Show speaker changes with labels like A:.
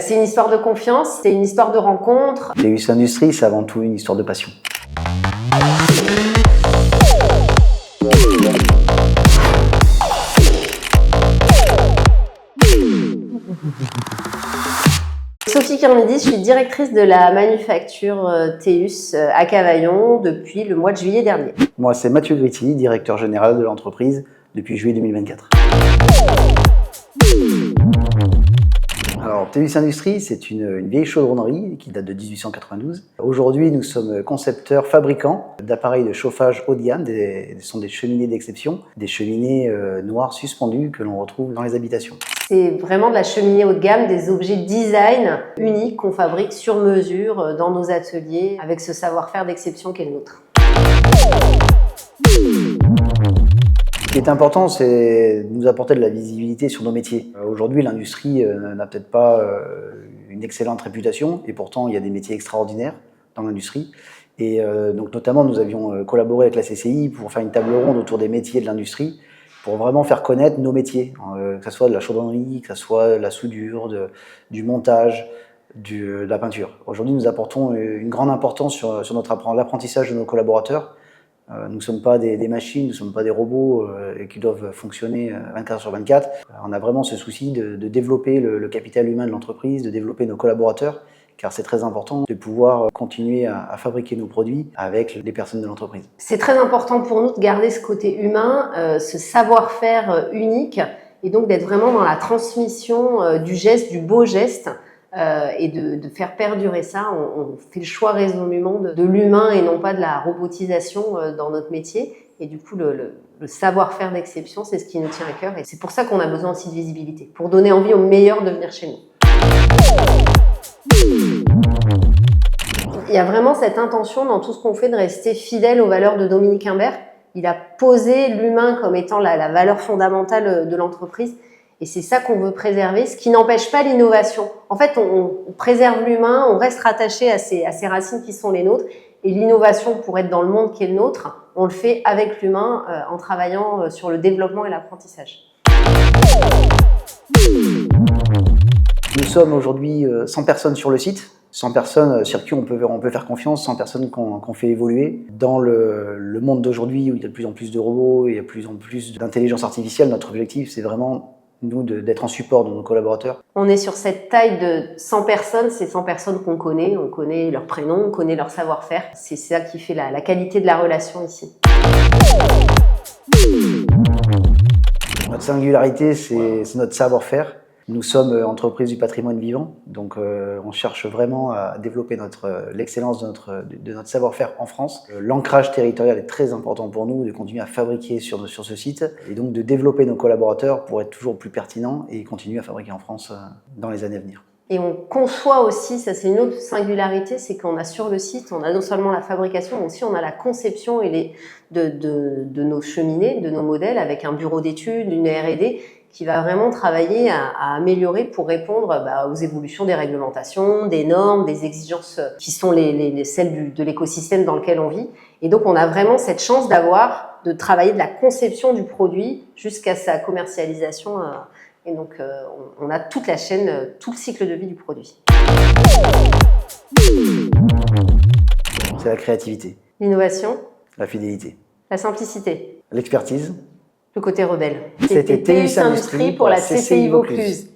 A: C'est une histoire de confiance, c'est une histoire de rencontre.
B: TEUS Industrie, c'est avant tout une histoire de passion.
A: Sophie Carmidi, je suis directrice de la manufacture TEUS à Cavaillon depuis le mois de juillet dernier.
B: Moi, c'est Mathieu Gritti, directeur général de l'entreprise depuis juillet 2024. Alors, TEUS Industrie, c'est une vieille chaudronnerie qui date de 1892. Aujourd'hui, nous sommes concepteurs, fabricants d'appareils de chauffage haut de gamme. Ce sont des cheminées d'exception, des cheminées noires suspendues que l'on retrouve dans les habitations.
A: C'est vraiment de la cheminée haut de gamme, des objets design uniques qu'on fabrique sur mesure dans nos ateliers avec ce savoir-faire d'exception qu'est le nôtre.
B: Ce qui est important, c'est de nous apporter de la visibilité sur nos métiers. Aujourd'hui, l'industrie n'a peut-être pas une excellente réputation et pourtant, il y a des métiers extraordinaires dans l'industrie. Et donc, notamment, nous avions collaboré avec la CCI pour faire une table ronde autour des métiers de l'industrie pour vraiment faire connaître nos métiers, que ce soit de la chaudronnerie, que ce soit de la soudure, du montage, de la peinture. Aujourd'hui, nous apportons une grande importance sur l'apprentissage de nos collaborateurs. Nous ne sommes pas des machines, nous ne sommes pas des robots qui doivent fonctionner 24 sur 24. On a vraiment ce souci de développer le capital humain de l'entreprise, de développer nos collaborateurs, car c'est très important de pouvoir continuer à fabriquer nos produits avec les personnes de l'entreprise.
A: C'est très important pour nous de garder ce côté humain, ce savoir-faire unique, et donc d'être vraiment dans la transmission du geste, du beau geste, et de faire perdurer ça. On fait le choix résolument de l'humain et non pas de la robotisation dans notre métier. Et du coup, le savoir-faire d'exception, c'est ce qui nous tient à cœur. Et c'est pour ça qu'on a besoin aussi de visibilité, pour donner envie aux meilleurs de venir chez nous. Il y a vraiment cette intention dans tout ce qu'on fait de rester fidèle aux valeurs de Dominique Imbert. Il a posé l'humain comme étant la valeur fondamentale de l'entreprise. Et c'est ça qu'on veut préserver, ce qui n'empêche pas l'innovation. En fait, on préserve l'humain, on reste rattaché à ces racines qui sont les nôtres. Et l'innovation, pour être dans le monde qui est le nôtre, on le fait avec l'humain en travaillant sur le développement et l'apprentissage.
B: Nous sommes aujourd'hui 100 personnes sur le site, 100 personnes sur qui on peut faire confiance, 100 personnes qu'on fait évoluer. Dans le monde d'aujourd'hui où il y a de plus en plus de robots, il y a de plus en plus d'intelligence artificielle, notre objectif c'est vraiment nous d'être en support de nos collaborateurs.
A: On est sur cette taille de 100 personnes, c'est 100 personnes qu'on connaît, on connaît leur prénom, on connaît leur savoir-faire. C'est ça qui fait la qualité de la relation ici.
B: Notre singularité, c'est notre savoir-faire. Nous sommes entreprise du patrimoine vivant, donc on cherche vraiment à développer l'excellence de notre savoir-faire en France. L'ancrage territorial est très important pour nous, de continuer à fabriquer sur ce site et donc de développer nos collaborateurs pour être toujours plus pertinents et continuer à fabriquer en France dans les années à venir.
A: Et on conçoit aussi, ça c'est une autre singularité, c'est qu'on a sur le site, on a non seulement la fabrication, mais aussi on a la conception de nos cheminées, de nos modèles, avec un bureau d'études, une R&D, qui va vraiment travailler à améliorer pour répondre aux évolutions des réglementations, des normes, des exigences qui sont celles de l'écosystème dans lequel on vit. Et donc on a vraiment cette chance de travailler de la conception du produit jusqu'à sa commercialisation. Et donc on a toute la chaîne, tout le cycle de vie du produit.
B: C'est la créativité,
A: L'innovation,
B: la fidélité,
A: la simplicité,
B: l'expertise.
A: le côté rebelle.
B: C'était TEUS Industrie pour la CCI Vaucluse.